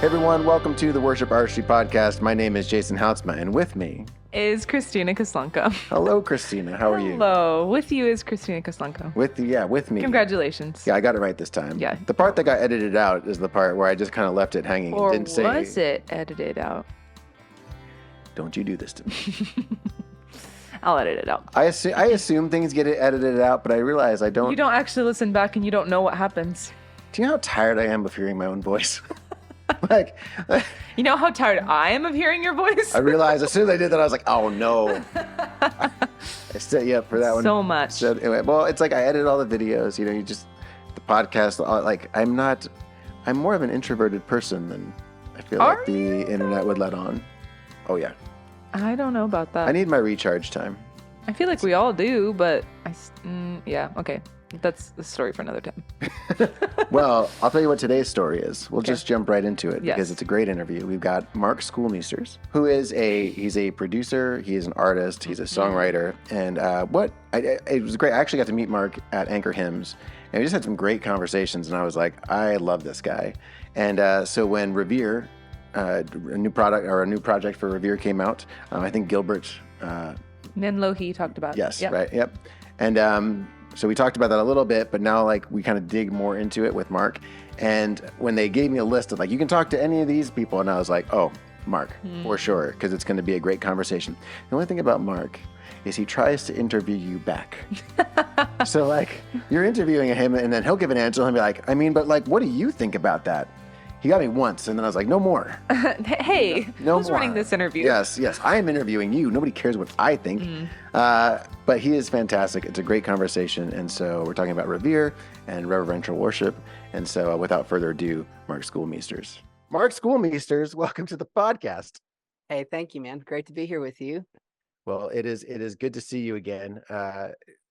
Hey everyone, welcome to the Worship Artistry podcast. My name is Jason Houtsma, and with me is Christina Koslanka. Hello, Christina. How are you? Hello. With you is Christina Koslanka. With me. Congratulations. Yeah, I got it right this time. Yeah. The part that got edited out is the part where I just kind of left it hanging Or and didn't say. was it edited out? Don't you do this to me. I'll edit it out. I assume things get edited out, but I realize I don't. You don't actually listen back and you don't know what happens. Do you know how tired I am of hearing my own voice? You know how tired I am of hearing your voice? I realized as soon as I did that, I was like, oh no. I set you up for that one. So much. So anyway, well, it's like I edit all the videos, the podcast, I'm more of an introverted person than I feel like the internet would let on. Oh yeah. I don't know about that. I need my recharge time. I feel like we all do, but yeah, okay. That's the story for another time. Well, I'll tell you what today's story is. We'll just jump right into it because it's a great interview. We've got Mark Schoolmeesters, who is he's a producer, he is an artist, he's a songwriter, and it was great. I actually got to meet Mark at Anchor Hymns, and we just had some great conversations, and I was like, I love this guy. And so when Revere, a new project for Revere came out, I think Gilbert Nenlohi talked about. Yes, right, yep. And so we talked about that a little bit, but now we kind of dig more into it with Mark. And when they gave me a list of you can talk to any of these people, and I was like, oh, Mark, for sure, because it's going to be a great conversation. The only thing about Mark is he tries to interview you back. So you're interviewing him, and then he'll give an answer, and he'll be like, but what do you think about that? He got me once, and then I was like, no more. Hey, who's running this interview? Yes, I am interviewing you. Nobody cares what I think. But he is fantastic. It's a great conversation. And so we're talking about Revere and reverential worship. And so without further ado, Mark Schoolmeesters. Mark Schoolmeesters, welcome to the podcast. Hey, thank you, man. Great to be here with you. Well, it is good to see you again.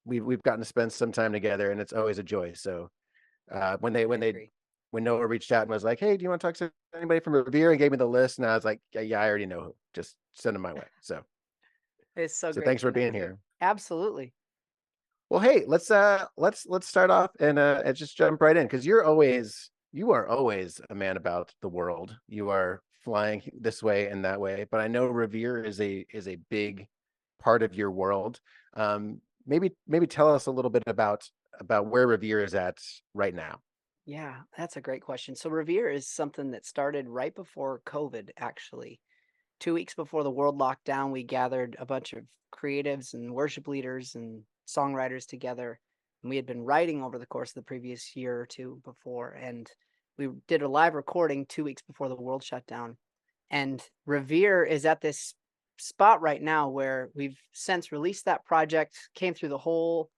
We've gotten to spend some time together, and it's always a joy. So when Noah reached out and was like, hey, do you want to talk to anybody from Revere? And gave me the list. And I was like, yeah, I already know who. Just send them my way. So it's so great. Thanks for being here. Absolutely. Well, hey, let's start off and just jump right in, because you are always a man about the world. You are flying this way and that way. But I know Revere is a big part of your world. Maybe tell us a little bit about where Revere is at right now. Yeah, that's a great question. So Revere is something that started right before COVID, actually. 2 weeks before the world locked down, we gathered a bunch of creatives and worship leaders and songwriters together. And we had been writing over the course of the previous year or two before. And we did a live recording 2 weeks before the world shut down. And Revere is at this spot right now where we've since released that project, came through the whole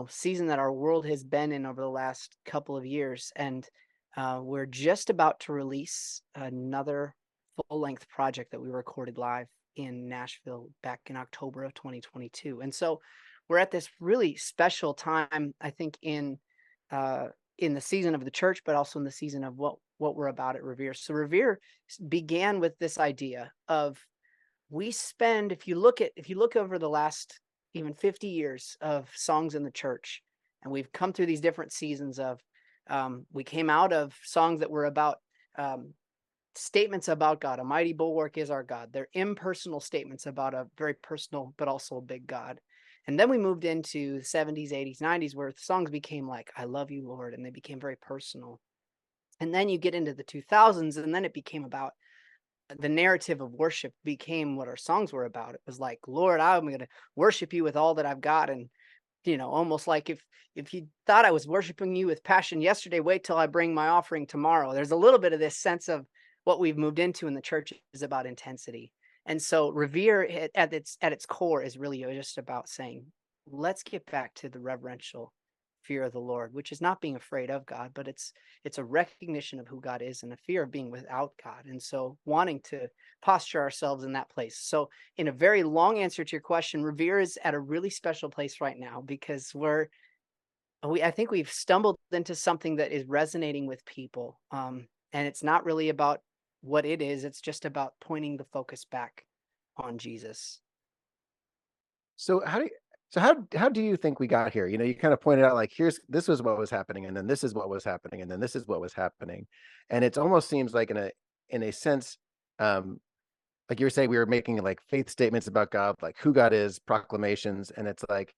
season that our world has been in over the last couple of years. And we're just about to release another full-length project that we recorded live in Nashville back in October of 2022. And so we're at this really special time, I think, in the season of the church, but also in the season of what we're about at Revere. So Revere began with this idea of if you look over the last even 50 years of songs in the church, and we've come through these different seasons of we came out of songs that were about statements about God. A mighty bulwark is our God. They're impersonal statements about a very personal but also a big God. And then we moved into the 70s, 80s, 90s, where songs became like, I love you, Lord, and they became very personal. And then you get into the 2000s, and then it became about the narrative of worship became what our songs were about. It was like, Lord, I'm going to worship you with all that I've got. And, almost like if you thought I was worshiping you with passion yesterday, wait till I bring my offering tomorrow. There's a little bit of this sense of what we've moved into in the church is about intensity. And so Revere at its core is really just about saying, let's get back to the reverential fear of the Lord, which is not being afraid of God, but it's a recognition of who God is and a fear of being without God. And so wanting to posture ourselves in that place. So in a very long answer to your question, Revere is at a really special place right now because I think we've stumbled into something that is resonating with people. And it's not really about what it is. It's just about pointing the focus back on Jesus. So So how do you think we got here? You know, you kind of pointed out like this was what was happening, and then this is what was happening, and then this is what was happening, and it almost seems like in a sense, um, like you were saying, we were making like faith statements about God, like who God is, proclamations, and it's like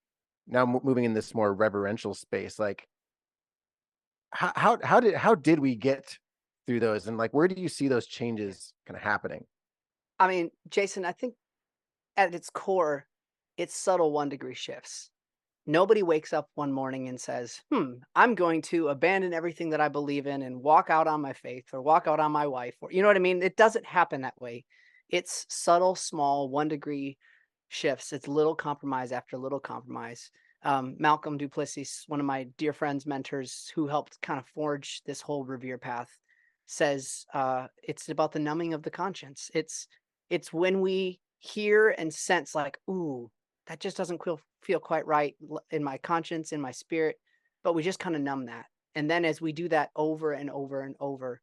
now moving in this more reverential space. Like how did we get through those, and like where do you see those Yeah. changes kind of happening? I mean, Jason, I think at its core, it's subtle 1 degree shifts. Nobody wakes up one morning and says, I'm going to abandon everything that I believe in and walk out on my faith or walk out on my wife. Or, you know what I mean? It doesn't happen that way. It's subtle, small 1 degree shifts. It's little compromise after little compromise. Malcolm Duplessis, one of my dear friends, mentors who helped kind of forge this whole Revere path, says it's about the numbing of the conscience. It's when we hear and sense like, ooh, that just doesn't feel quite right in my conscience, in my spirit, but we just kind of numb that. And then as we do that over and over and over,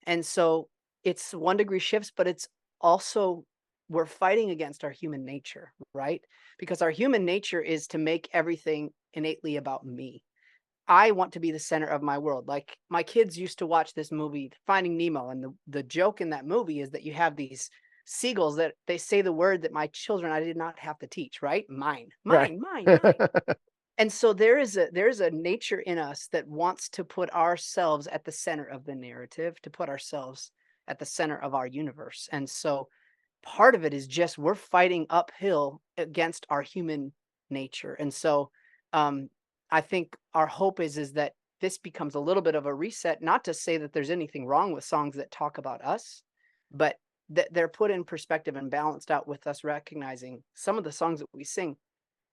and so it's 1 degree shifts, but it's also we're fighting against our human nature, right? Because our human nature is to make everything innately about me. I want to be the center of my world. Like my kids used to watch this movie, Finding Nemo, and the joke in that movie is that you have these seagulls that they say the word that my children I did not have to teach, right? Mine, Right. mine, mine, mine. And so there is a nature in us that wants to put ourselves at the center of the narrative, to put ourselves at the center of our universe. And so part of it is just we're fighting uphill against our human nature. And so um I think our hope is that this becomes a little bit of a reset, not to say that there's anything wrong with songs that talk about us, but that they're put in perspective and balanced out with us recognizing some of the songs that we sing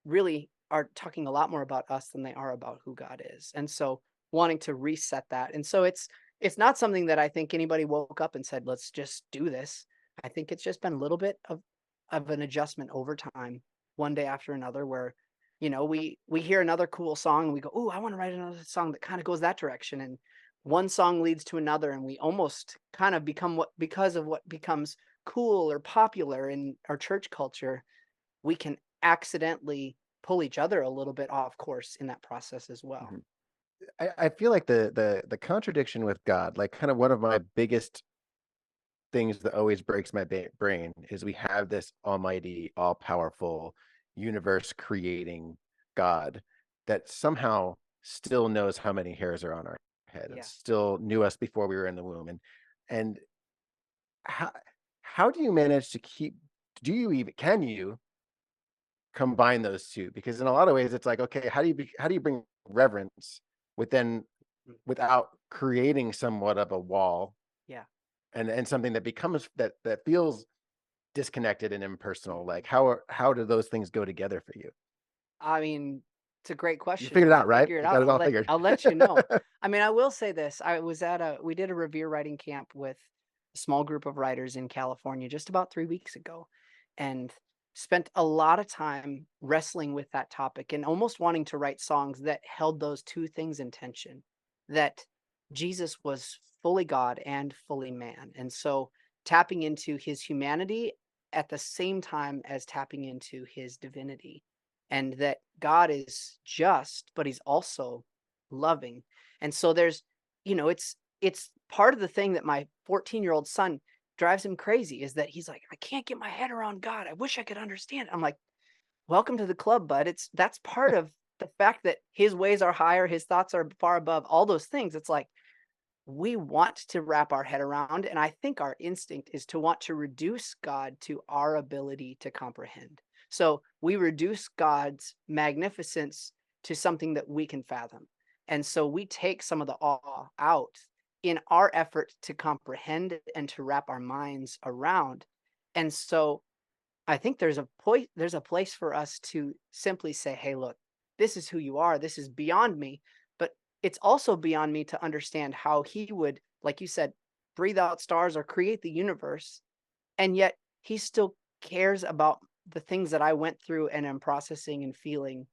really are talking a lot more about us than they are about who God is. And so wanting to reset that. And so it's not something that I think anybody woke up and said, let's just do this. I think it's just been a little bit of an adjustment over time, one day after another, where we hear another cool song and we go, oh, I want to write another song that kind of goes that direction. And one song leads to another, and we almost kind of become because of what becomes cool or popular in our church culture, we can accidentally pull each other a little bit off course in that process as well. Mhm. I feel like the contradiction with God, like kind of one of my biggest things that always breaks my brain is we have this almighty, all powerful, universe creating God that somehow still knows how many hairs are on our head and Yeah. still knew us before we were in the womb. And how how do you manage to keep? Do you even can you combine those two? Because in a lot of ways, it's like, okay, how do you bring reverence within Mm. without creating somewhat of a wall Yeah. and something that becomes that feels disconnected and impersonal? Mhm. Like how do those things go together for you? I mean, it's a great You question. figured If it I out, right? figure it You out, got it all figured. I'll let you know. I mean, I will say this. We did a Revere writing camp with a small group of writers in California just about 3 weeks ago, and spent a lot of time wrestling with that topic and almost wanting to write songs that held those two things in tension, that Jesus was fully God and fully man. And so tapping into his humanity at the same time as tapping into his divinity, and that God is just, but he's also loving. And so it's part of the thing that my 14-year-old son drives him crazy, is that he's like, I can't get my head around God. I wish I could understand it. I'm like, welcome to the club, bud. That's part of the fact that his ways are higher, his thoughts are far above all those things. It's like we want to wrap our head around, and I think our instinct is to want to reduce God to our ability to comprehend. So we reduce God's magnificence to something that we can fathom. And so we take some of the awe out in our effort to comprehend and to wrap our minds around. And so I think there's a place for us to simply say, "Hey, look, this is who you are. This is beyond me." But it's also beyond me to understand how he would, like you said, breathe out stars or create the universe, and yet he still cares about the things that I went through and am processing and feeling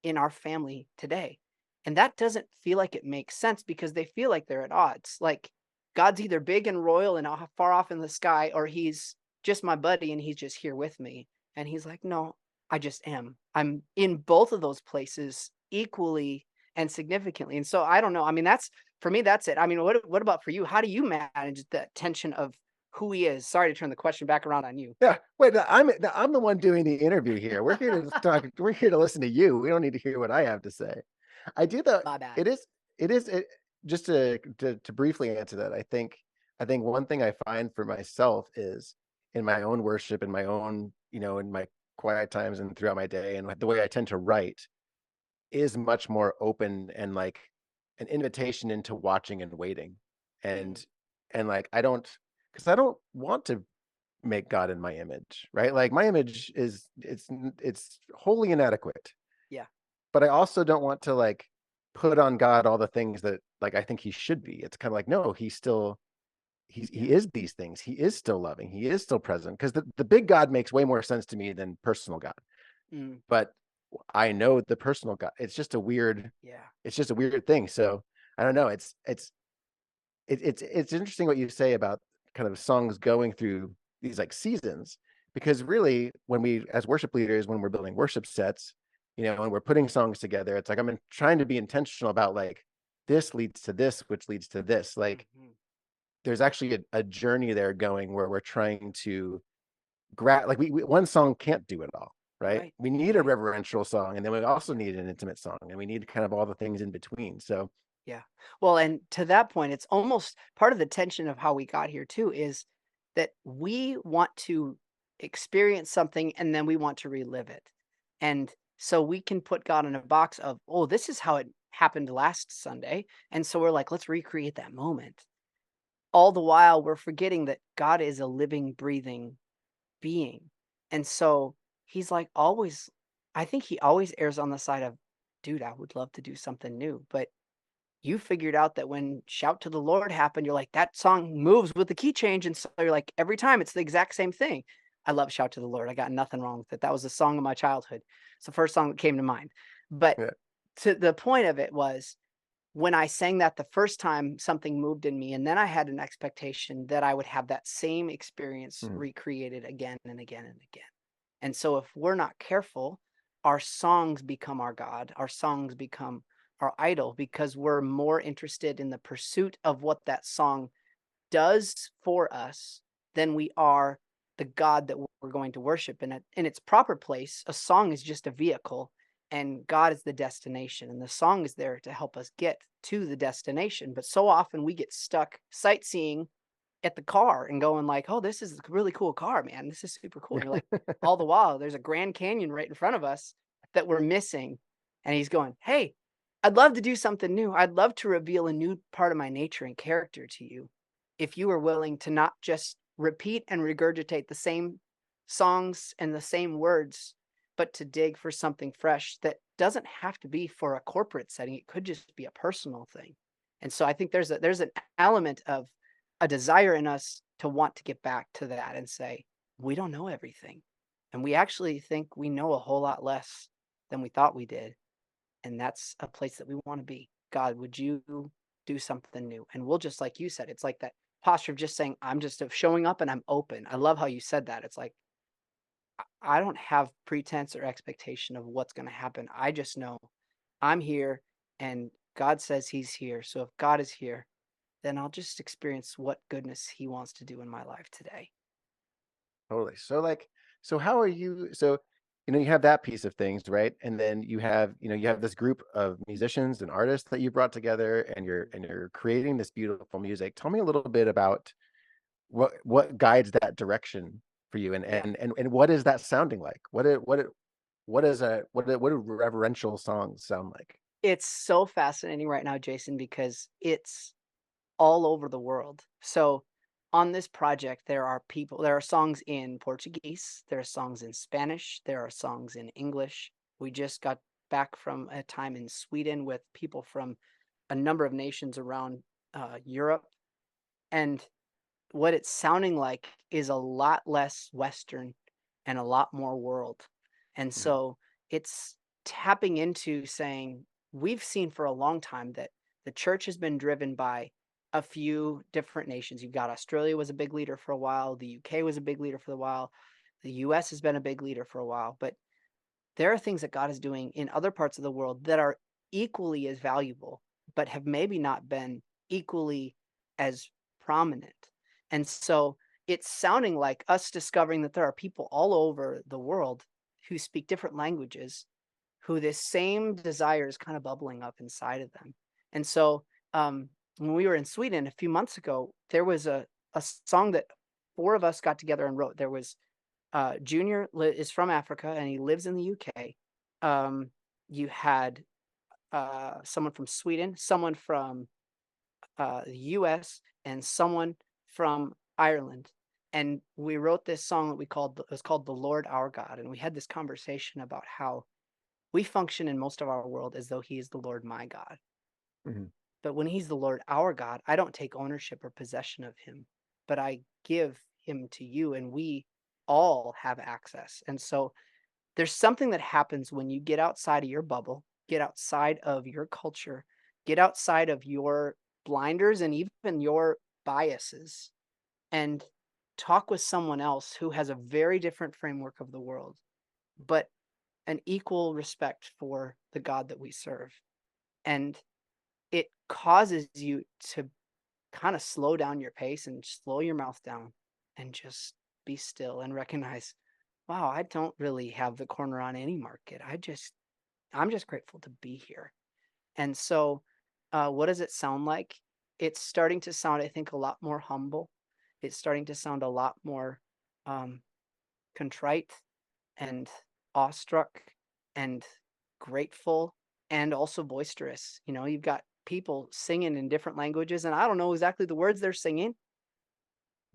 in our family today. And that doesn't feel like it makes sense because they feel like they're at odds. Like God's either big and royal and far off in the sky, or he's just my buddy and he's just here with me. And he's like, no, I just am. I'm in both of those places equally and significantly. And so I don't know. I mean, that's for me, that's it. I mean, what about for you? How do you manage the tension of who he is? Sorry to turn the question back around on you. Yeah, wait, I'm the one doing the interview here. We're here to talk. We're here to listen to you. We don't need to hear what I have to say. I do though. My bad. It is just to briefly answer that. I think one thing I find for myself is in my own worship, in my own, in my quiet times and throughout my day, and the way I tend to write is much more open and like an invitation into watching and waiting, Mm, and like because I don't want to make God in my image, right? Like my image is it's wholly inadequate, yeah. but I also don't want to like put on God all the things that like I think he should be. It's kind of like no, he Yeah. is these things. He is still loving. He is still present because the big God makes way more sense to me than personal God. Mm, But I know the personal God. yeah. It's just a weird thing. So I don't know. It's interesting what you say about kind of songs going through these like seasons, because really when we as worship leaders, when we're building worship sets, when we're putting songs together, it's like trying to be intentional about like this leads to this, which leads to this. Like Hmm. there's actually a journey there going where we're trying to like we one song can't do it all, right? Right. We need a Right. reverential song, and then we also Yeah. need an intimate song, and we need kind of all the things in between. So Yeah. Well, and to that point, it's almost part of the tension of how we got here too is that we want to experience something and then we want to relive it. And so we can put God in a box of, oh, this is how it happened last Sunday. And so we're like, let's recreate that moment. All the while we're forgetting that God is a living, breathing being. And so he's like always, I think he always errs on the side of, dude, I would love to do something new. But you figured out that when Shout to the Lord happened, you're like, that song moves with the key change. And so you're like, every time it's the exact same thing. I love Shout to the Lord. I got nothing wrong with it. That was the song of my childhood. It's the first song that came to mind. But yeah. to the point of it was when I sang that the first time, something moved in me. And then I had an expectation that I would have that same experience Mhm. recreated again and again and again. And so if we're not careful, our songs become our God. Our songs become our idol because we're more interested in the pursuit of what that song does for us than we are the God that we're going to worship. And in its proper place, a song is just a vehicle and God is the destination. And the song is there to help us get to the destination. But so often we get stuck sightseeing at the car and going like, oh, this is a really cool car, man. This is super cool. And you're like, all the while, there's a Grand Canyon right in front of us that we're missing. And he's going, hey, I'd love to do something new. I'd love to reveal a new part of my nature and character to you if you are willing to not just repeat and regurgitate the same songs and the same words, but to dig for something fresh that doesn't have to be for a corporate setting. It could just be a personal thing. And so I think there's an element of a desire in us to want to get back to that and say, we don't know everything. And we actually think we know a whole lot less than we thought we did. And that's a place that we want to be. God, would you do something new? And we'll just, like you said, it's like that posture of just saying, I'm just of showing up and I'm open. I love how you said that. It's like, I don't have pretense or expectation of what's going to happen. I just know I'm here and God says he's here. So if God is here, then I'll just experience what goodness he wants to do in my life today. Totally. So like, so how are you? So, you have that piece of things, right? And then you have this group of musicians and artists that you brought together, and you're creating this beautiful music. Tell me a little bit about what guides that direction for you, and Yeah. what is that sounding like? What do reverential songs sound like? It's so fascinating right now, Jason, because it's all over the world. So on this project, there are songs in Portuguese, there are songs in Spanish, there are songs in English. We just got back from a time in Sweden with people from a number of nations around Europe. And what it's sounding like is a lot less Western and a lot more world. And Mhm. so it's tapping into saying, we've seen for a long time that the church has been driven by a few different nations. You've got Australia was a big leader for a while, the UK was a big leader for a while, the US has been a big leader for a while, but there are things that God is doing in other parts of the world that are equally as valuable, but have maybe not been equally as prominent. And so it's sounding like us discovering that there are people all over the world who speak different languages, who this same desire is kind of bubbling up inside of them. And so when we were in Sweden a few months ago, there was a song that four of us got together and wrote. There was Junior is from Africa and he lives in the UK. You had someone from Sweden, someone from the US, and someone from Ireland. And we wrote this song that it was called "The Lord Our God." And we had this conversation about how we function in most of our world as though He is the Lord my God. Mm-hmm. But when He's the Lord our God, I don't take ownership or possession of Him, but I give Him to you, and we all have access. And so there's something that happens when you get outside of your bubble, get outside of your culture, get outside of your blinders and even your biases, and talk with someone else who has a very different framework of the world, but an equal respect for the God that we serve. And it causes you to kind of slow down your pace and slow your mouth down and just be still and recognize, wow, I don't really have the corner on any market. I'm just grateful to be here. And so what does it sound like? It's starting to sound, I think, a lot more humble. It's starting to sound a lot more um, contrite and awestruck and grateful and also boisterous. You know, you've got people singing in different languages, and I don't know exactly the words they're singing,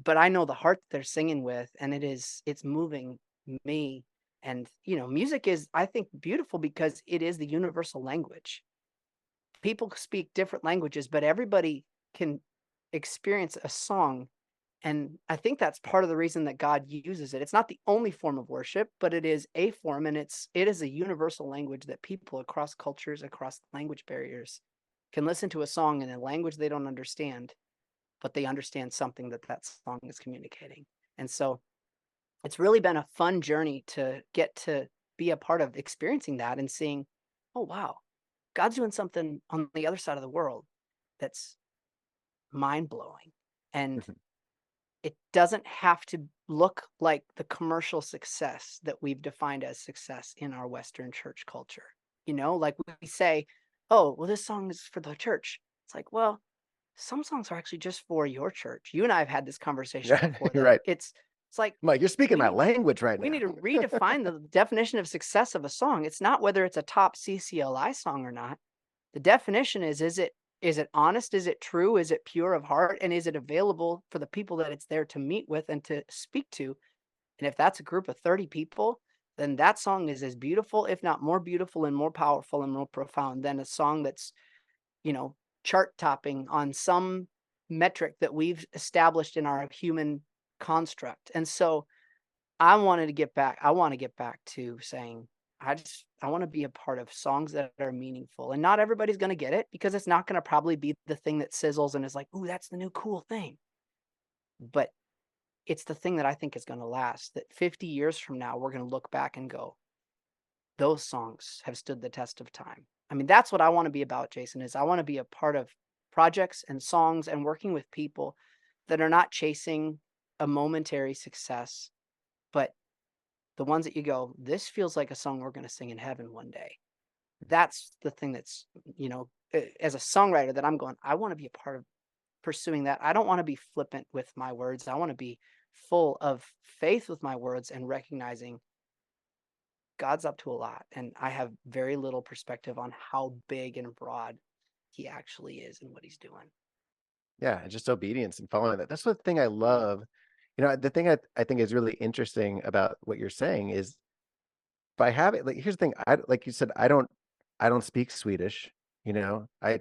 but I know the heart they're singing with, and it's moving me. And music is, I think, beautiful because it is the universal language. People speak different languages, but everybody can experience a song. And I think that's part of the reason that God uses it. It's not the only form of worship, but it is a form, and it is a universal language that people across cultures, across language barriers, can listen to a song in a language they don't understand, but they understand something that song is communicating. And so it's really been a fun journey to get to be a part of experiencing that and seeing, oh wow, God's doing something on the other side of the world that's mind blowing. And Mm-hmm. it doesn't have to look like the commercial success that we've defined as success in our Western church culture. Like we say, oh, well, this song is for the church. It's like, well, some songs are actually just for your church. You and I have had this conversation Yeah, before you're that right. it's like I'm like, you're speaking we my need language right we now. need to redefine the definition of success of a song. It's not whether it's a top CCLI song or not. The definition is it honest? Is it true? Is it pure of heart? And is it available for the people that it's there to meet with and to speak to? And if that's a group of 30 people, then that song is as beautiful, if not more beautiful and more powerful and more profound than a song that's, you know, chart topping on some metric that we've established in our human construct. And so I want to get back to saying, I want to be a part of songs that are meaningful. And not everybody's going to get it because it's not going to probably be the thing that sizzles and is like, ooh, that's the new cool thing. But it's the thing that I think is going to last, that 50 years from now, we're going to look back and go, those songs have stood the test of time. I mean, that's what I want to be about, Jason, is I want to be a part of projects and songs and working with people that are not chasing a momentary success, but the ones that you go, this feels like a song we're going to sing in heaven one day. That's the thing that's, as a songwriter that I'm going, I want to be a part of pursuing that. I don't want to be flippant with my words. I want to be full of faith with my words and recognizing God's up to a lot. And I have very little perspective on how big and broad He actually is and what He's doing. Yeah, and just obedience and following that. That's the thing I love. The thing I think is really interesting about what you're saying is by having, like, here's the thing. Like you said, I don't speak Swedish. I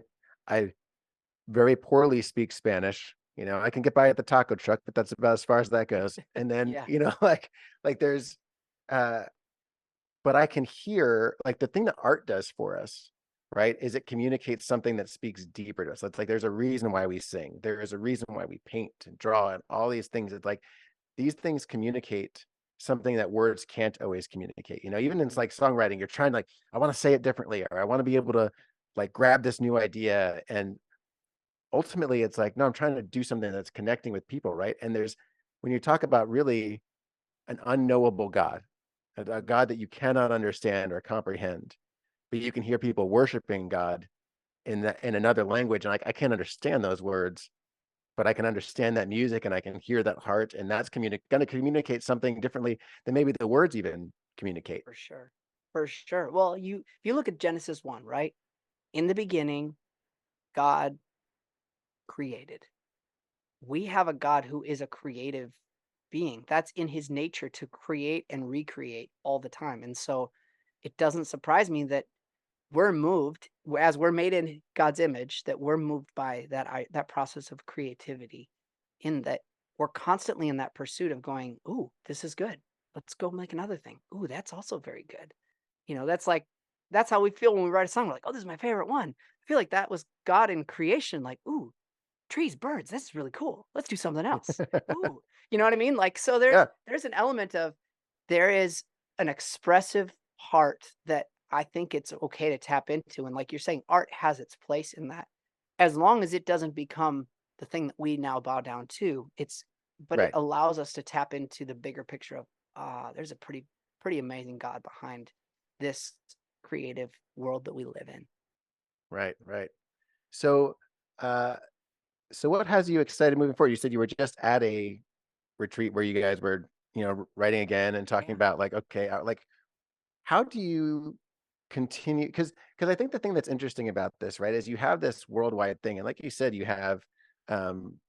very poorly speak Spanish. I can get by at the taco truck, but that's about as far as that goes. And then, Yeah. like there's, uh, but I can hear, like, the thing that art does for us, right, is it communicates something that speaks deeper to us. It's like there's a reason why we sing. There is a reason why we paint and draw and all these things. It's like these things communicate something that words can't always communicate. Even in like songwriting, you're trying like, I want to say it differently, or I want to be able to like grab this new idea. And ultimately it's like, no, I'm trying to do something that's connecting with people, right? And when you talk about really an unknowable God, a God that you cannot understand or comprehend, but you can hear people worshiping God in another language, and I can't understand those words, but I can understand that music and I can hear that heart, and that's going to communicate something differently than maybe the words even communicate. For sure. For sure. Well, if you look at Genesis 1, right? In the beginning, God created. We have a God who is a creative being. That's in his nature to create and recreate all the time. And so it doesn't surprise me that we're moved, as we're made in God's image, that we're moved by that process of creativity, in that we're constantly in that pursuit of going, ooh, this is good. Let's go make another thing. Ooh, that's also very good. That's how we feel when we write a song. We're like, oh, this is my favorite one. I feel like that was God in creation. Like, ooh, trees, birds, this is really cool. Let's do something else. Ooh, you know what I mean? Like, so Yeah. there's an element of, there is an expressive heart that I think it's okay to tap into. And like you're saying, art has its place in that, as long as it doesn't become the thing that we now bow down to. But it Right. allows us to tap into the bigger picture of, there's a pretty amazing God behind this creative world that we live in. Right. So, uh, so what has you excited moving forward? You said you were just at a retreat where you guys were, writing again and talking Yeah. about like, okay, like how do you continue? Because I think the thing that's interesting about this, right, is you have this worldwide thing, and like you said, you have, um,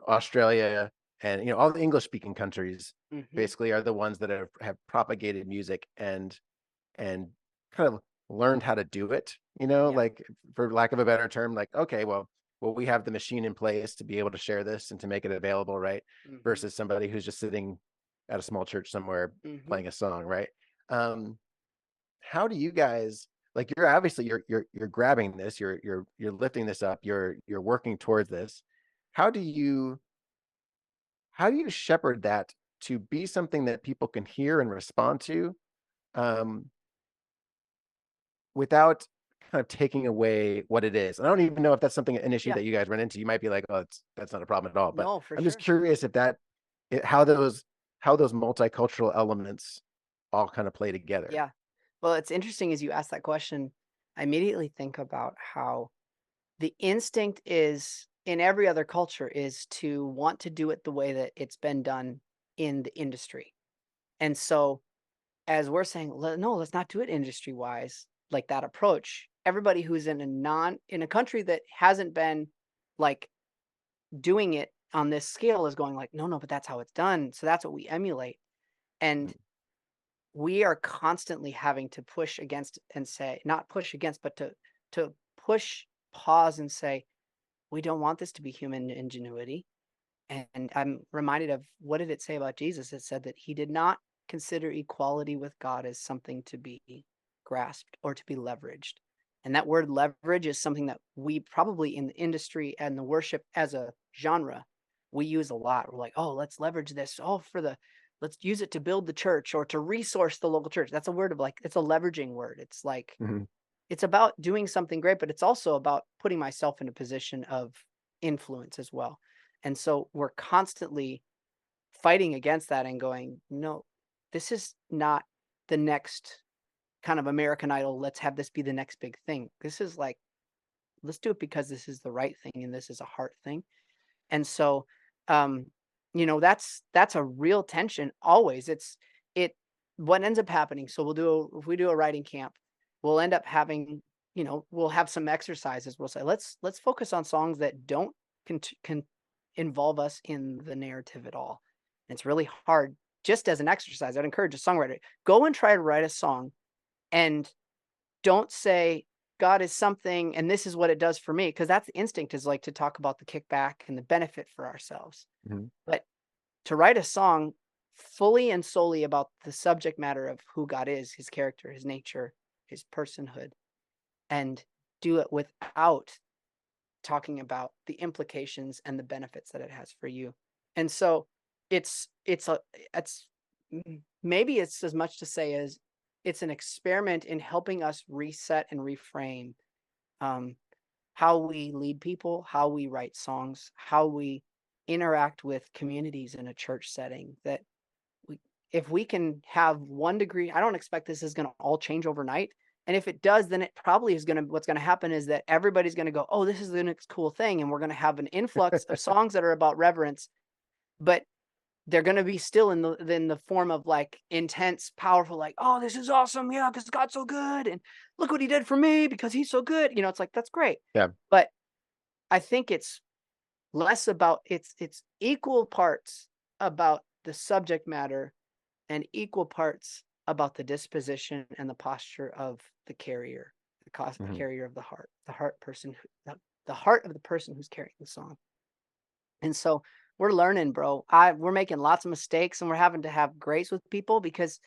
Australia and all the English speaking countries Hmm. basically are the ones that have propagated music and kind of learned how to do it, Yeah. like for lack of a better term, like, okay, well, we have the machine in place to be able to share this and to make it available, right? Hmm. Versus somebody who's just sitting at a small church somewhere Hmm. playing a song, right? Um, how do you guys like you're obviously you're grabbing this, you're lifting this up, you're working towards this. How do you how do you shepherd that to be something that people can hear and respond to? Um, Without kind of taking away what it is. And I don't even know if that's an issue Yeah. that you guys run into. You might be like, oh, that's not a problem at all. But No, for I'm just sure. curious if how those multicultural elements all kind of play together. Yeah. Well, it's interesting as you ask that question. I immediately think about how the instinct is in every other culture is to want to do it the way that it's been done in the industry. And so, as we're saying, no, let's not do it industry wise, like that approach. Everybody who's in a country that hasn't been like doing it on this scale is going like, no, no, but that's how it's done. So that's what we emulate. And Mm. we are constantly having to push against and say, not push against, but to push, pause, and say, we don't want this to be human ingenuity. And I'm reminded of, what did it say about Jesus? It said that he did not consider equality with God as something to be grasped or to be leveraged. And that word leverage is something that we probably in the industry and the worship as a genre, we use a lot. We're like, oh, let's leverage this. Oh, let's use it to build the church or to resource the local church. That's a word of like, it's a leveraging word. It's like, Mhm. it's about doing something great, but it's also about putting myself in a position of influence as well. And so we're constantly fighting against that and going, no, this is not the next kind of American Idol. Let's have this be the next big thing. This is like, let's do it because this is the right thing and this is a heart thing. And so, um, that's a real tension always. It what ends up happening. So if we do a writing camp, we'll end up having, we'll have some exercises. We'll say, let's focus on songs that don't can involve us in the narrative at all. And it's really hard. Just as an exercise, I'd encourage a songwriter, go and try to write a song and don't say God is something and this is what it does for me, because that's the instinct, is like to talk about the kickback and the benefit for ourselves. Mhm. But to write a song fully and solely about the subject matter of who God is, his character, his nature, his personhood, and do it without talking about the implications and the benefits that it has for you. And so it's maybe it's as much to say as it's an experiment in helping us reset and reframe um, how we lead people, how we write songs, how we interact with communities in a church setting. That we, if we can have 1 degree, I don't expect this is going to all change overnight. And if it does, then it probably is going to, what's going to happen is that everybody's going to go, oh, this is the next cool thing. And we're going to have an influx of songs that are about reverence, but they're going to be still in the form of like intense, powerful, like, oh, this is awesome. Yeah. Cause God's so good. And look what he did for me because he's so good. You know, it's like, that's great. Yeah. But I think it's less about, it's equal parts about the subject matter and equal parts about the disposition and the posture of the carrier, the carrier of the heart person, the heart of the person who's carrying the song. And so we're learning, bro. We're making lots of mistakes and we're having to have grace with people because,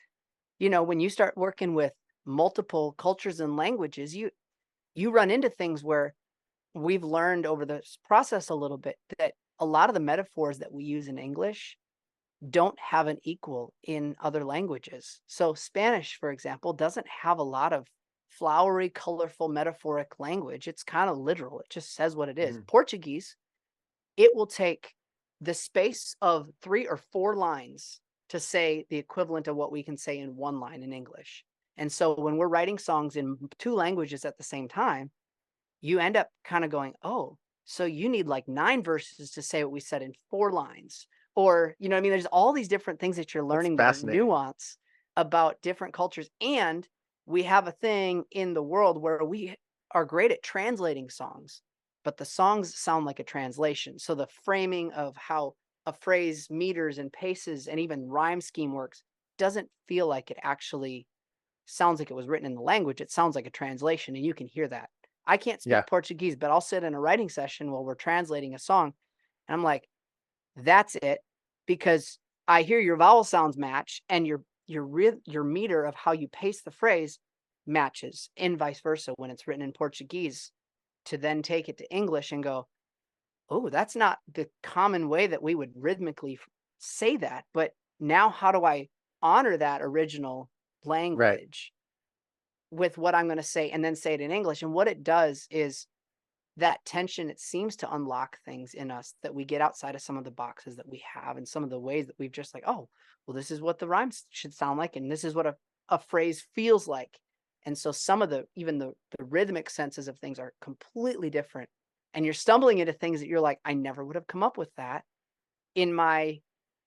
you know, when you start working with multiple cultures and languages, you run into things where we've learned over this process a little bit that a lot of the metaphors that we use in English don't have an equal in other languages. So Spanish, for example, doesn't have a lot of flowery, colorful, metaphoric language. It's kind of literal. It just says what it is. Portuguese, it will take the space of 3 or 4 lines to say the equivalent of what we can say in 1 line in English. And so when we're writing songs in 2 languages at the same time, you end up kind of going, oh, so you need like 9 verses to say what we said in 4 lines. Or, you know what I mean? There's all these different things that you're learning that are nuance about different cultures. And we have a thing in the world where we are great at translating songs, but the songs sound like a translation. So the framing of how a phrase meters and paces and even rhyme scheme works doesn't feel like it actually sounds like it was written in the language. It sounds like a translation, and you can hear that. I can't speak Portuguese, but I'll sit in a writing session while we're translating a song, and I'm like, that's it, because I hear your vowel sounds match, and your meter of how you pace the phrase matches, and vice versa when it's written in Portuguese, to then take it to English and go, oh, that's not the common way that we would rhythmically say that. But now how do I honor that original language with what I'm going to say and then say it in English? And what it does is that tension, it seems to unlock things in us that we get outside of some of the boxes that we have and some of the ways that we've just like, oh, well, this is what the rhymes should sound like. And this is what a phrase feels like. And so some of even the rhythmic senses of things are completely different. And you're stumbling into things that you're like, I never would have come up with that in my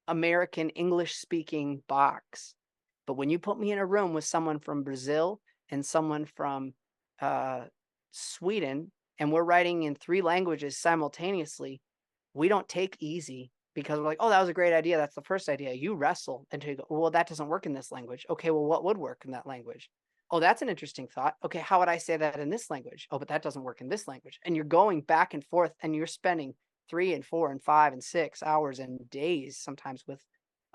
American English speaking box. But when you put me in a room with someone from Brazil and someone from Sweden, and we're writing in 3 languages simultaneously, we don't take easy because we're like, oh, that was a great idea. That's the first idea. You wrestle until you go, well, that doesn't work in this language. Okay, well, what would work in that language? Oh, that's an interesting thought. Okay, how would I say that in this language? Oh, but that doesn't work in this language. And you're going back and forth, and you're spending 3 and 4 and 5 and 6 hours and days sometimes with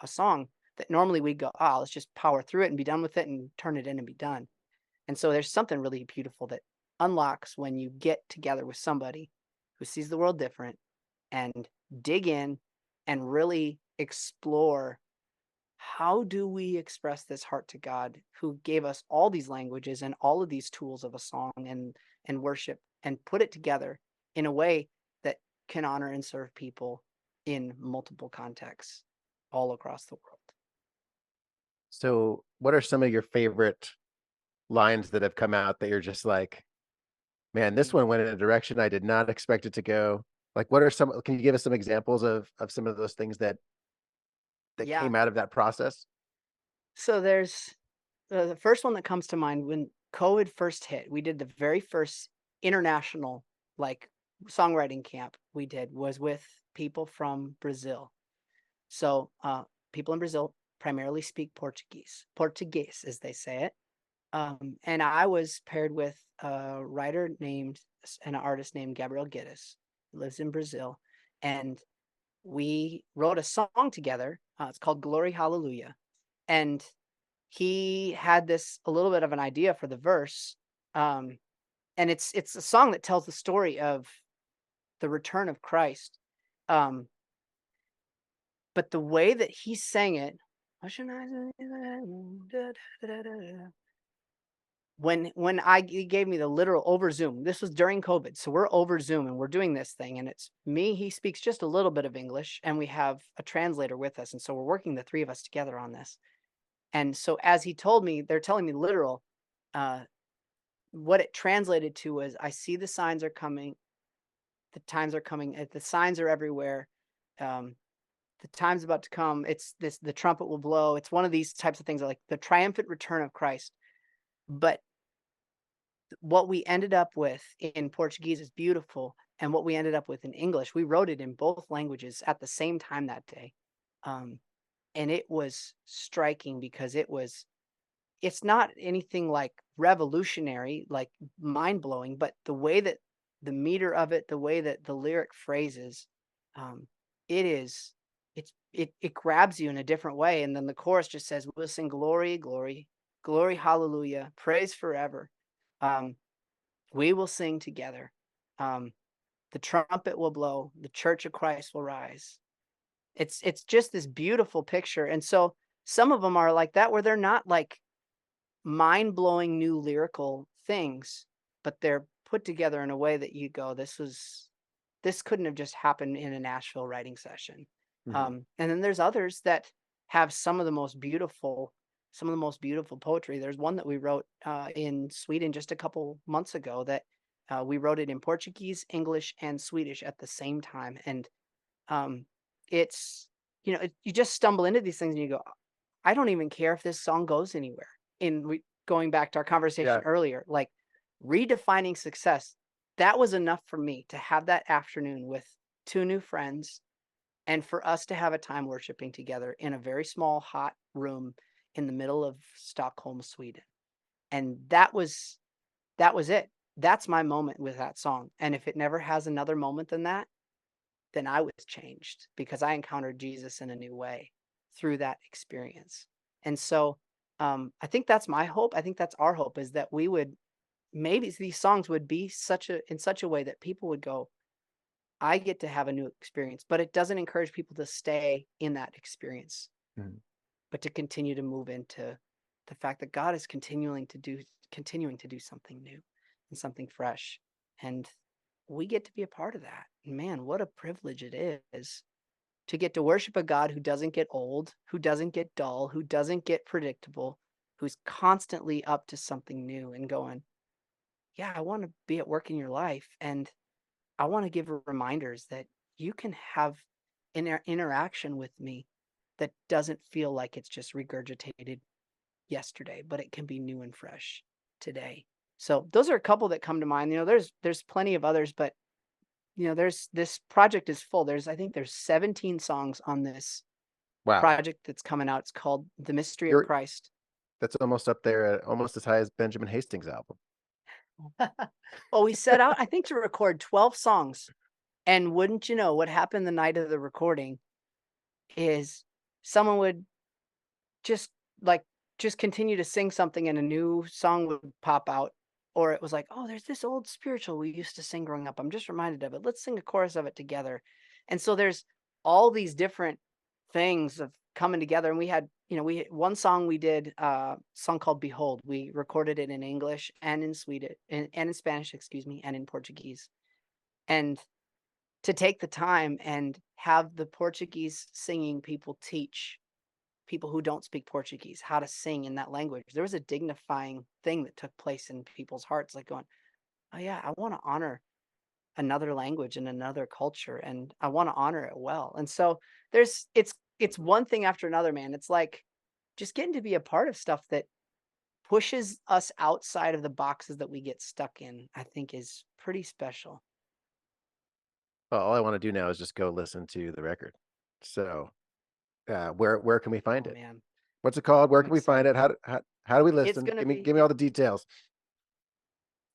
a song that normally we'd go, oh, let's just power through it and be done with it and turn it in and be done. And so there's something really beautiful that unlocks when you get together with somebody who sees the world different and dig in and really explore, how do we express this heart to God, who gave us all these languages and all of these tools of a song and worship, and put it together in a way that can honor and serve people in multiple contexts all across the world. So what are some of your favorite lines that have come out that you're just like, man, this one went in a direction I did not expect it to go? Like, what are can you give us some examples of some of those things that came out of that process? So there's the first one that comes to mind. When COVID first hit, we did the very first international like songwriting camp we did was with people from Brazil. So people in Brazil primarily speak Portuguese as they say it. And I was paired with a writer named and an artist named Gabriel Guedes, who lives in Brazil. And we wrote a song together. It's called Glory Hallelujah. And he had a little bit of an idea for the verse. And it's a song that tells the story of the return of Christ. But the way that he sang it, When he gave me the literal over Zoom, this was during COVID, so we're over Zoom and we're doing this thing, and it's me. He speaks just a little bit of English, and we have a translator with us, and so we're working the three of us together on this. And so as he told me, they're telling me literal, what it translated to was, I see the signs are coming, the times are coming, the signs are everywhere. The time's about to come. It's this, the trumpet will blow. It's one of these types of things, like the triumphant return of Christ. But what we ended up with in Portuguese is beautiful. And what we ended up with in English, we wrote it in both languages at the same time that day. And it was striking because it's not anything like revolutionary, like mind blowing, but the way that the meter of it, the way that the lyric phrases, it grabs you in a different way. And then the chorus just says, we'll sing glory, glory, glory, hallelujah, praise forever. We will sing together. The trumpet will blow, the church of Christ will rise. It's just this beautiful picture. And so some of them are like that, where they're not like mind-blowing new lyrical things, but they're put together in a way that you go, this couldn't have just happened in a Nashville writing session. And then there's others that have some of the most beautiful poetry. There's one that we wrote in Sweden just a couple months ago that we wrote it in Portuguese, English, and Swedish at the same time. And it's, you just stumble into these things and you go, I don't even care if this song goes anywhere. Going back to our conversation earlier, like redefining success, that was enough for me to have that afternoon with two new friends and for us to have a time worshiping together in a very small, hot room in the middle of Stockholm, Sweden. And that was it. That's my moment with that song. And if it never has another moment than that, then I was changed because I encountered Jesus in a new way through that experience. And so I think that's my hope. I think that's our hope, is that we would, maybe these songs would be in such a way that people would go, I get to have a new experience, but it doesn't encourage people to stay in that experience, but to continue to move into the fact that God is continuing to do something new and something fresh. And we get to be a part of that. Man, what a privilege it is to get to worship a God who doesn't get old, who doesn't get dull, who doesn't get predictable, who's constantly up to something new and going, yeah, I want to be at work in your life. And I want to give reminders that you can have an interaction with me that doesn't feel like it's just regurgitated yesterday, but it can be new and fresh today. So those are a couple that come to mind. There's plenty of others, but this project is full. I think there's 17 songs on this project that's coming out. It's called The Mystery of Christ. That's almost up there, almost as high as Benjamin Hastings' album. Well, we set out, I think, to record 12 songs. And wouldn't you know, what happened the night of the recording is someone would just continue to sing something and a new song would pop out. Or it was like, oh, there's this old spiritual we used to sing growing up. I'm just reminded of it. Let's sing a chorus of it together. And so there's all these different things of coming together. And we had one song we did, a song called Behold. We recorded it in English and in Swedish and in Spanish, and in Portuguese. And to take the time and have the Portuguese singing people teach people who don't speak Portuguese how to sing in that language. There was a dignifying thing that took place in people's hearts, like going, oh yeah, I want to honor another language and another culture, and I want to honor it well. And so it's one thing after another, man. It's like just getting to be a part of stuff that pushes us outside of the boxes that we get stuck in, I think is pretty special. Well, all I want to do now is just go listen to the record. So where can we find it? Man. What's it called? Where can we find it? How do we listen? Give me all the details.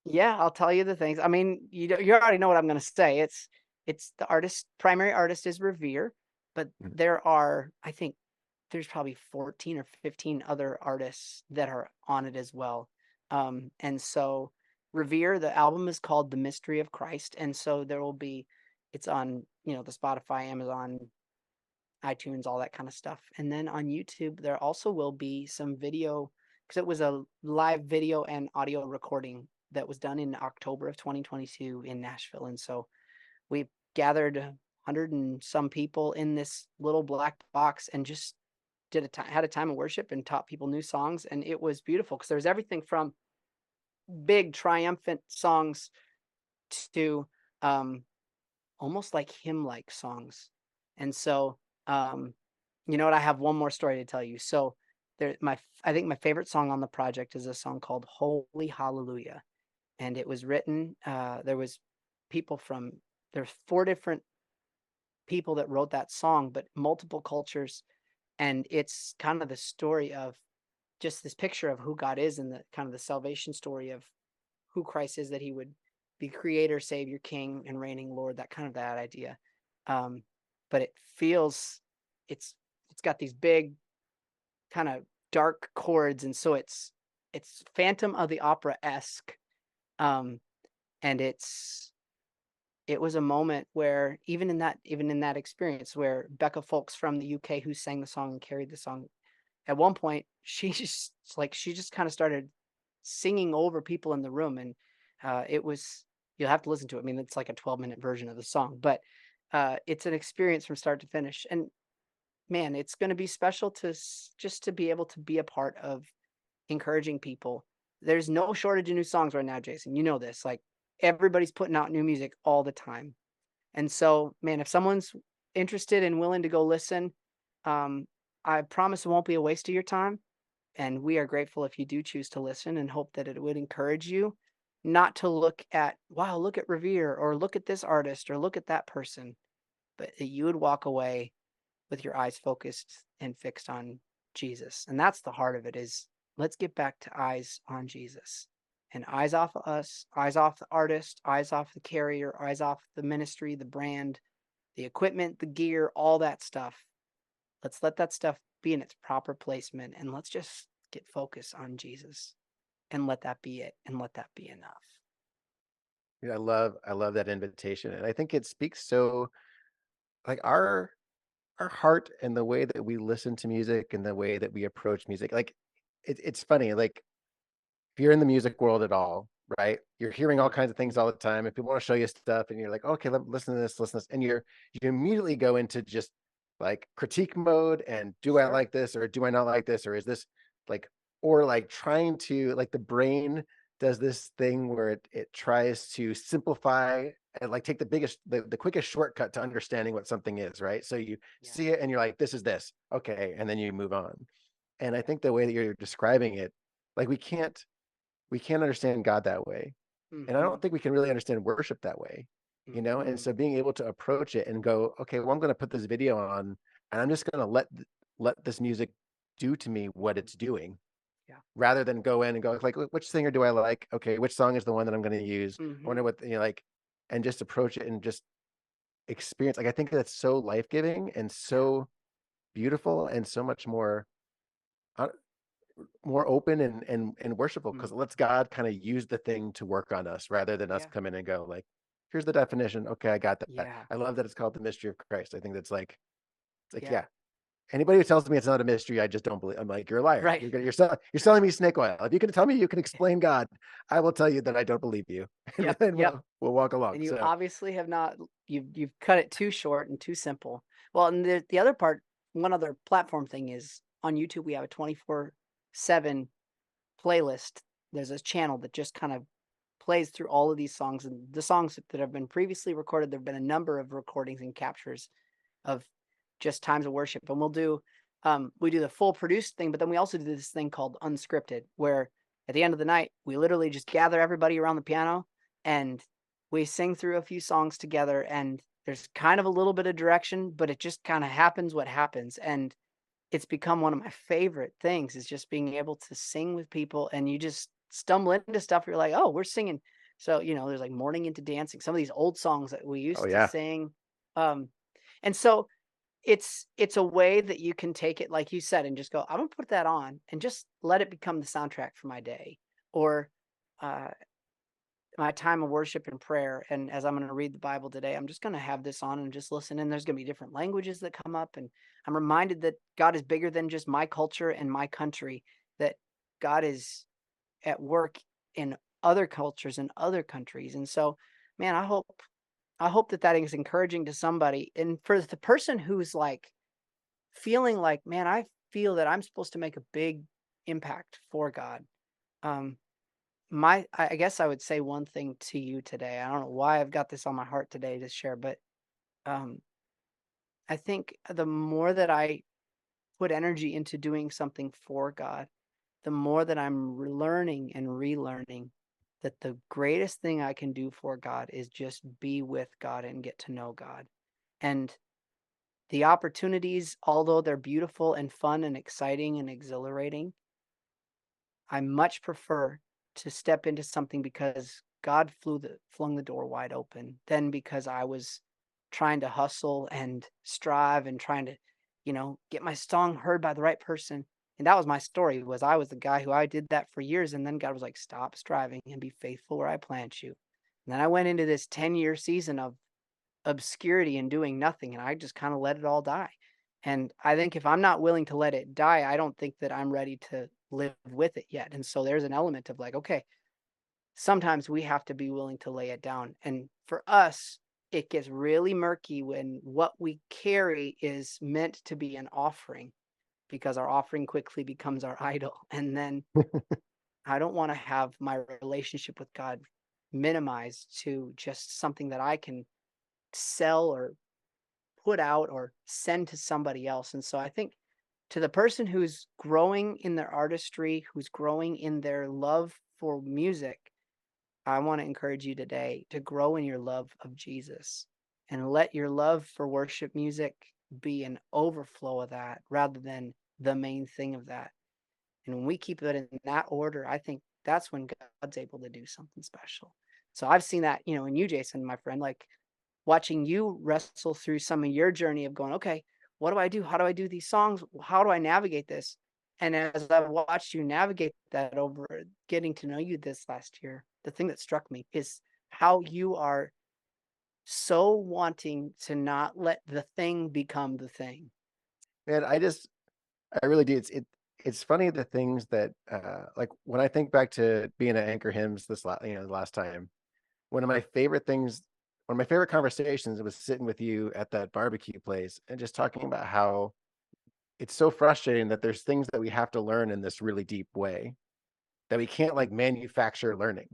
Yeah, I'll tell you the things. I mean, you already know what I'm going to say. It's the primary artist is Revere, but there are, I think there's probably 14 or 15 other artists that are on it as well. And so Revere, the album is called The Mystery of Christ. And so it's on, the Spotify, Amazon, iTunes, all that kind of stuff. And then on YouTube, there also will be some video, because it was a live video and audio recording that was done in October of 2022 in Nashville. And so we gathered 100 and some people in this little black box and just had a time of worship and taught people new songs. And it was beautiful because there was everything from big triumphant songs to almost like hymn-like songs. And so, you know what? I have one more story to tell you. So I think my favorite song on the project is a song called Holy Hallelujah. And it was written, there's 4 different people that wrote that song, but multiple cultures. And it's kind of the story of just this picture of who God is and the kind of the salvation story of who Christ is, that he would be creator, savior, king, and reigning Lord, that idea. But it's got these big kind of dark chords. And so it's Phantom of the Opera-esque. And it was a moment where even in that experience where Becca Folks from the UK, who sang the song and carried the song, at one point she just kind of started singing over people in the room. And you'll have to listen to it. I mean, it's like a 12-minute version of the song, but it's an experience from start to finish. And man, it's going to be special just to be able to be a part of encouraging people. There's no shortage of new songs right now, Jason. You know this. Like, everybody's putting out new music all the time. And so, man, if someone's interested and willing to go listen, I promise it won't be a waste of your time. And we are grateful if you do choose to listen, and hope that it would encourage you not to look at Revere, or look at this artist, or look at that person, but that you would walk away with your eyes focused and fixed on Jesus. And that's the heart of it, is let's get back to eyes on Jesus, and eyes off of us, eyes off the artist, eyes off the carrier, eyes off the ministry, the brand, the equipment, the gear, all that stuff. Let's let that stuff be in its proper placement, and let's just get focused on Jesus, and let that be it, and let that be enough. Yeah, I love that invitation, and I think it speaks so, like, our heart and the way that we listen to music and the way that we approach music. Like, it's funny, like, if you're in the music world at all, right? You're hearing all kinds of things all the time, and people want to show you stuff, and you're like, okay, listen to this, listen to this, and you immediately go into just like critique mode, and do I Sure. like this, or do I not like this, or is this like, or like trying to, like, the brain does this thing where it tries to simplify and like take the quickest shortcut to understanding what something is, right? So you Yeah. see it and you're like, this is this, okay, and then you move on. And I think the way that you're describing it, like, we can't understand God that way. And I Mm-hmm. don't think we can really understand worship that way, you know? And so being able to approach it and go, okay, well, I'm going to put this video on, and I'm just going to let this music do to me what it's doing. Yeah. Rather than go in and go, like, which singer do I like? Okay, which song is the one that I'm going to use? I wonder what, like, and just approach it and just experience. Like, I think that's so life-giving and so beautiful, and so much more uh, more open and worshipful, because it lets God kind of use the thing to work on us, rather than us Yeah. come in and go, like, here's the definition. Okay, I got that. Yeah. I love that it's called the mystery of Christ. I think that's like, it's like, Yeah. yeah. Anybody who tells me it's not a mystery, I just don't believe. I'm like, you're a liar. Right. You're selling me snake oil. If you can tell me you can explain God, I will tell you that I don't believe you. Yep. And Yep. we'll walk along. And you So obviously have not. You've cut it too short and too simple. Well, and the other part, one other platform thing is, on YouTube we have a 24/7 playlist. There's a channel that just kind of plays through all of these songs, and the songs that have been previously recorded. There've been a number of recordings and captures of just times of worship, and we do the full produced thing, but then we also do this thing called unscripted, where at the end of the night we literally just gather everybody around the piano and we sing through a few songs together, and there's kind of a little bit of direction, but it just kind of happens what happens. And it's become one of my favorite things, is just being able to sing with people, and you just stumble into stuff. You're like, oh, we're singing. So, there's like Morning into Dancing, some of these old songs that we oh used to yeah. sing. And so it's a way that you can take it, like you said, and just go, I'm gonna put that on and just let it become the soundtrack for my day. Or my time of worship and prayer. And as I'm going to read the Bible today, I'm just going to have this on and just listen. And there's going to be different languages that come up. And I'm reminded that God is bigger than just my culture and my country, that God is at work in other cultures and other countries. And so, man, I hope that that is encouraging to somebody. And for the person who's like feeling like, man, I feel that I'm supposed to make a big impact for God. Um, I guess I would say one thing to you today. I don't know why I've got this on my heart today to share, but um, I think the more that I put energy into doing something for God, the more that I'm learning and relearning that the greatest thing I can do for God is just be with God and get to know God. And the opportunities, although they're beautiful and fun and exciting and exhilarating, I much prefer to step into something because God flung the door wide open than because I was trying to hustle and strive and trying to, get my song heard by the right person. And that was my story, was I was the guy who I did that for years. And then God was like, stop striving and be faithful where I plant you. And then I went into this 10-year season of obscurity and doing nothing, and I just kind of let it all die. And I think if I'm not willing to let it die, I don't think that I'm ready to live with it yet. And so there's an element of like, okay, sometimes we have to be willing to lay it down. And for us, it gets really murky when what we carry is meant to be an offering, because our offering quickly becomes our idol. And then I don't want to have my relationship with God minimized to just something that I can sell or put out or send to somebody else. And so I think to the person who's growing in their artistry, who's growing in their love for music, I want to encourage you today to grow in your love of Jesus and let your love for worship music be an overflow of that rather than the main thing of that. And when we keep it in that order, I think that's when God's able to do something special. So I've seen that, in you, Jason, my friend, like watching you wrestle through some of your journey of going, okay, what do I do? How do I do these songs? How do I navigate this? And as I've watched you navigate that over getting to know you this last year, the thing that struck me is how you are so wanting to not let the thing become the thing. Man, I really do. It's funny the things that like when I think back to being at Anchor Hymns the last time, one of my favorite things, one of my favorite conversations was sitting with you at that barbecue place and just talking about how it's so frustrating that there's things that we have to learn in this really deep way that we can't like manufacture learning,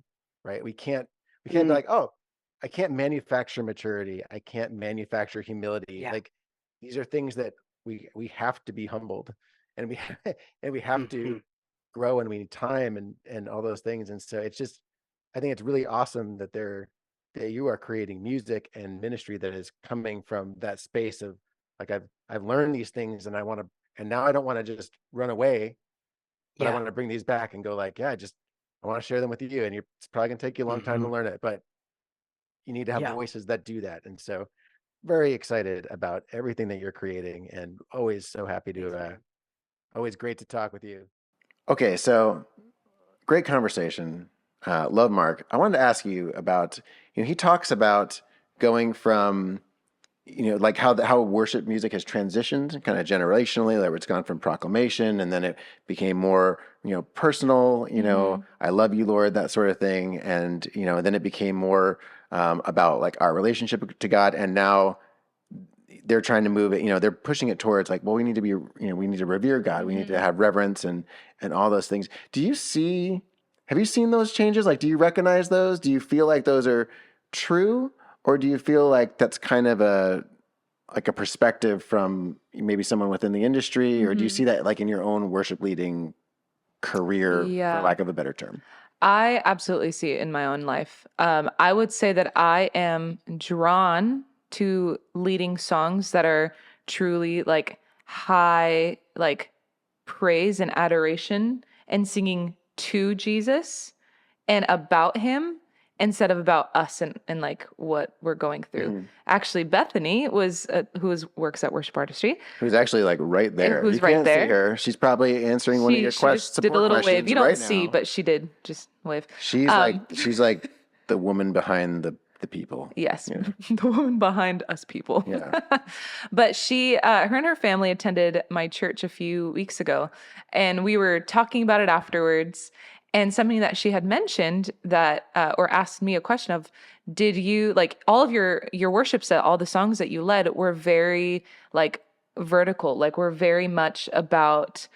right? We can't be Mm, like, oh, I can't manufacture maturity. I can't manufacture humility. yeah. Like these are things that we have to be humbled and we and we have Hmm. to grow and we need time and all those things. And so it's just I think it's really awesome that you are creating music and ministry that is coming from that space of like I've learned these things and now I don't want to just run away, but I Yeah. want to bring these back and go like, yeah, I want to share them with you. And it's probably gonna take you a long time Hmm. to learn it, but you need to have Yeah. voices that do that. And so very excited about everything that you're creating and always so happy Thanks, to man. always great to talk with you. Okay, so great conversation. Love Mark. I wanted to ask you about, he talks about going from, like how worship music has transitioned kind of generationally, like it's gone from proclamation and then it became more, personal, Mm-hmm. I love you, Lord, that sort of thing. And, then it became more about like our relationship to God. And now they're trying to move it, they're pushing it towards like, well, we need to be, we need to revere God. We need to Mm-hmm. have reverence and all those things. Have you seen those changes? Like, do you recognize those? Do you feel like those are true? Or do you feel like that's kind of like a perspective from maybe someone within the industry? Or do you Mm-hmm. see that like in your own worship leading career, for Yeah. lack of a better term? I absolutely see it in my own life. I would say that I am drawn to leading songs that are truly like high, like praise and adoration and singing to Jesus and about him instead of about us and like what we're going through. Mhm. Actually, Bethany works at Worship Artistry, Who's actually like right there. You who's right can't see there. her. She's probably answering one of She your she just did a support little wave. questions You don't right see, now. but she did just wave. She's like, Um, she's like The woman behind the people. Yes, Yeah. the woman behind us people. Yeah. But her and her family attended my church a few weeks ago, and we were talking about it afterwards. And something that she had mentioned that, or asked me a question of, did you like all of your worship set, all the songs that you led were very like vertical, like were very much about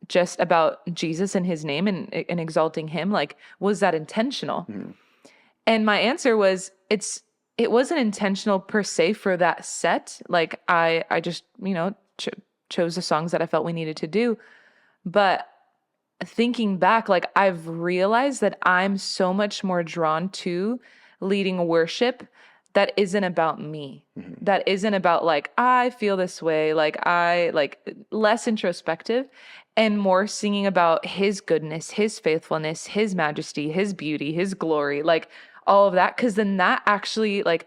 just about Jesus and his name and exalting him. Like, was that intentional? Mm-hmm. And my answer was, it wasn't intentional per se for that set. Like I just, chose the songs that I felt we needed to do. But thinking back, like I've realized that I'm so much more drawn to leading worship that isn't about me. Mm-hmm. That isn't about like, I feel this way, less introspective and more singing about his goodness, his faithfulness, his majesty, his beauty, his glory, like all of that. Cause then that actually like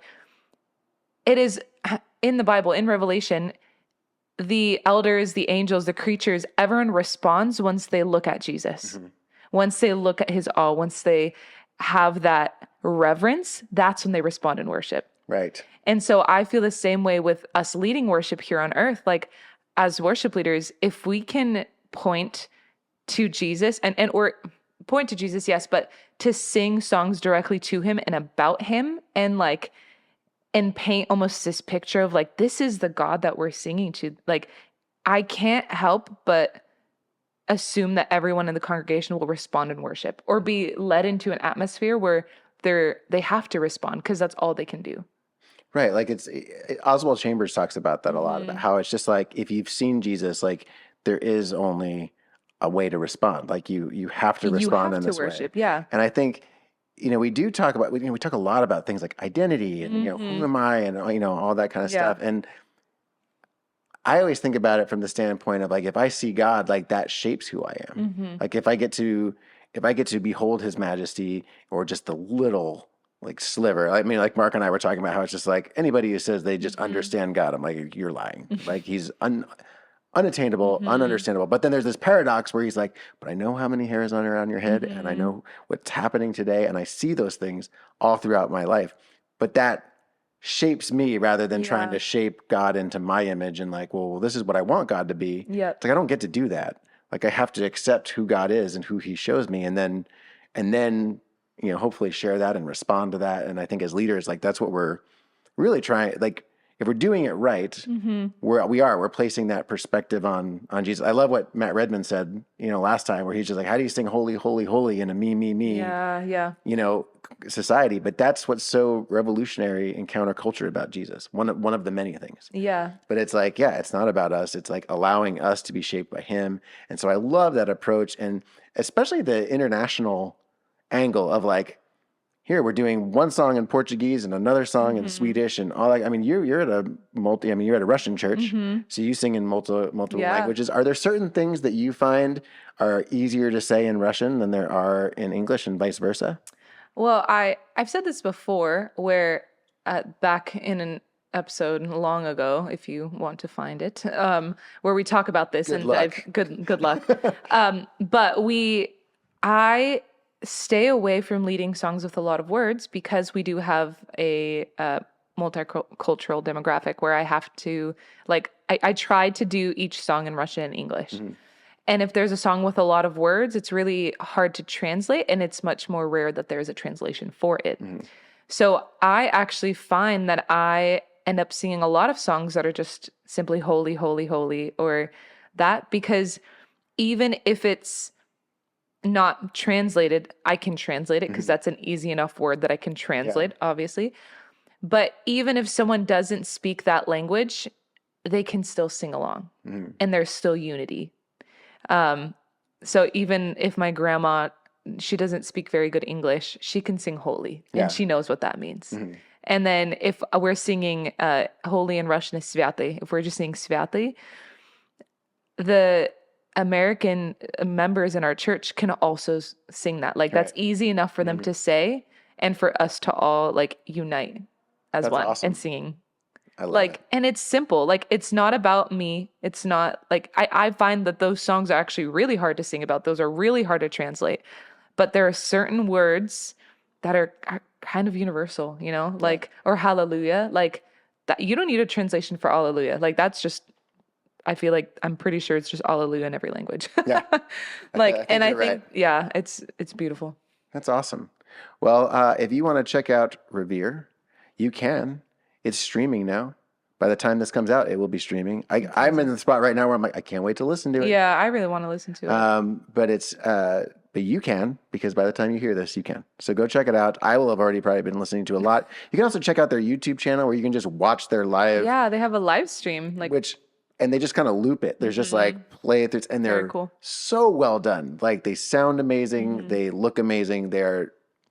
it is in the Bible, in Revelation, the elders, the angels, the creatures, everyone responds once they look at Jesus. Mm-hmm. Once they look at his awe, once they have that reverence, that's when they respond in worship. Right. And so I feel the same way with us leading worship here on earth. Like as worship leaders, if we can point to Jesus or point to Jesus, yes, but to sing songs directly to him and about him and paint almost this picture of like, this is the God that we're singing to. Like, I can't help but assume that everyone in the congregation will respond in worship or be led into an atmosphere where they have to respond because that's all they can do. Right. Like Oswald Chambers talks about that a lot, about how it's just like, if you've seen Jesus, like there is only a way to respond. Like you have to respond in this worship, way. yeah. And I think, we do talk about, we talk a lot about things like identity and, who am I and, all that kind of stuff. And I always think about it from the standpoint of like, if I see God, like that shapes who I am. Mm-hmm. Like if I get to behold his majesty or just the little like sliver. I mean, like Mark and I were talking about how it's just like anybody who says they just understand God, I'm like, you're lying. Like he's unattainable, ununderstandable. But then there's this paradox where he's like, but I know how many hairs are around your head and I know what's happening today. And I see those things all throughout my life. But that shapes me rather than trying to shape God into my image and like, well, this is what I want God to be. Yeah. It's like, I don't get to do that. Like I have to accept who God is and who he shows me. And then, hopefully share that and respond to that. And I think as leaders, like that's what we're really trying, like, if we're doing it right, we're placing that perspective on Jesus. I love what Matt Redman said, last time, where he's just like, how do you sing holy, holy, holy in a me, society? But that's what's so revolutionary and counterculture about Jesus. One of the many things. Yeah. But it's like, it's not about us. It's like allowing us to be shaped by him. And so I love that approach, and especially the international angle of like, here we're doing one song in Portuguese and another song in Swedish and all that. I mean, you're at a Russian church, so you sing in multiple languages. Are there certain things that you find are easier to say in Russian than there are in English, and vice versa? Well, I've said this before, where back in an episode long ago, if you want to find it, where we talk about this. Good luck. But I stay away from leading songs with a lot of words because we do have a multicultural demographic where I have to, like, I try to do each song in Russian and English. And if there's a song with a lot of words, it's really hard to translate, and it's much more rare that there's a translation for it. So I actually find that I end up singing a lot of songs that are just simply holy, holy, holy, or that, because even if it's not translated, I can translate it because that's an easy enough word that I can translate, obviously. But even if someone doesn't speak that language, they can still sing along, and there's still unity. So even if my grandma, she doesn't speak very good English, she can sing holy, and she knows what that means. And then if we're singing holy in Russian is Svyatly, if we're just singing Svyatly, the American members in our church can also sing that. Like that's easy enough for them to say, and for us to all like unite as one and singing. I love it. And it's simple. Like it's not about me. It's not like I find that those songs are actually really hard to sing about. Those are really hard to translate. But there are certain words that are kind of universal, like, or hallelujah, like that. You don't need a translation for alleluia. Like that's just, I feel like I'm pretty sure it's just alleluia in every language. Yeah. Like, and I you're think, right. yeah, it's beautiful. That's awesome. Well, if you want to check out Revere, you can. It's streaming now. By the time this comes out, it will be streaming. I'm in the spot right now where I'm like, I can't wait to listen to it. Yeah, I really want to listen to it. But you can, because by the time you hear this, you can. So go check it out. I will have already probably been listening to a lot. You can also check out their YouTube channel where you can just watch their live. Yeah, they have a live stream, like, And they just kind of loop it. There's just like play it, and they're cool. so well done. Like they sound amazing, they look amazing.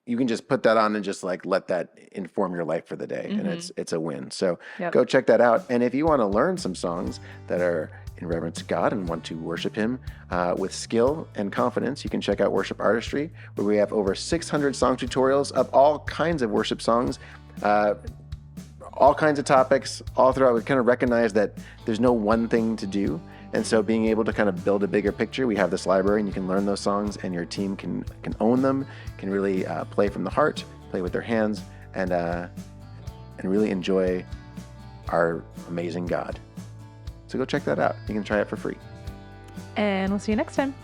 You can just put that on and just like let that inform your life for the day, and it's a win. So go check that out. And if you want to learn some songs that are in reverence to God and want to worship Him with skill and confidence, you can check out Worship Artistry, where we have over 600 song tutorials of all kinds of worship songs. All kinds of topics all throughout. We kind of recognize that there's no one thing to do. And so being able to kind of build a bigger picture, we have this library and you can learn those songs and your team can own them, can really play from the heart, play with their hands, and really enjoy our amazing God. So go check that out. You can try it for free. And we'll see you next time.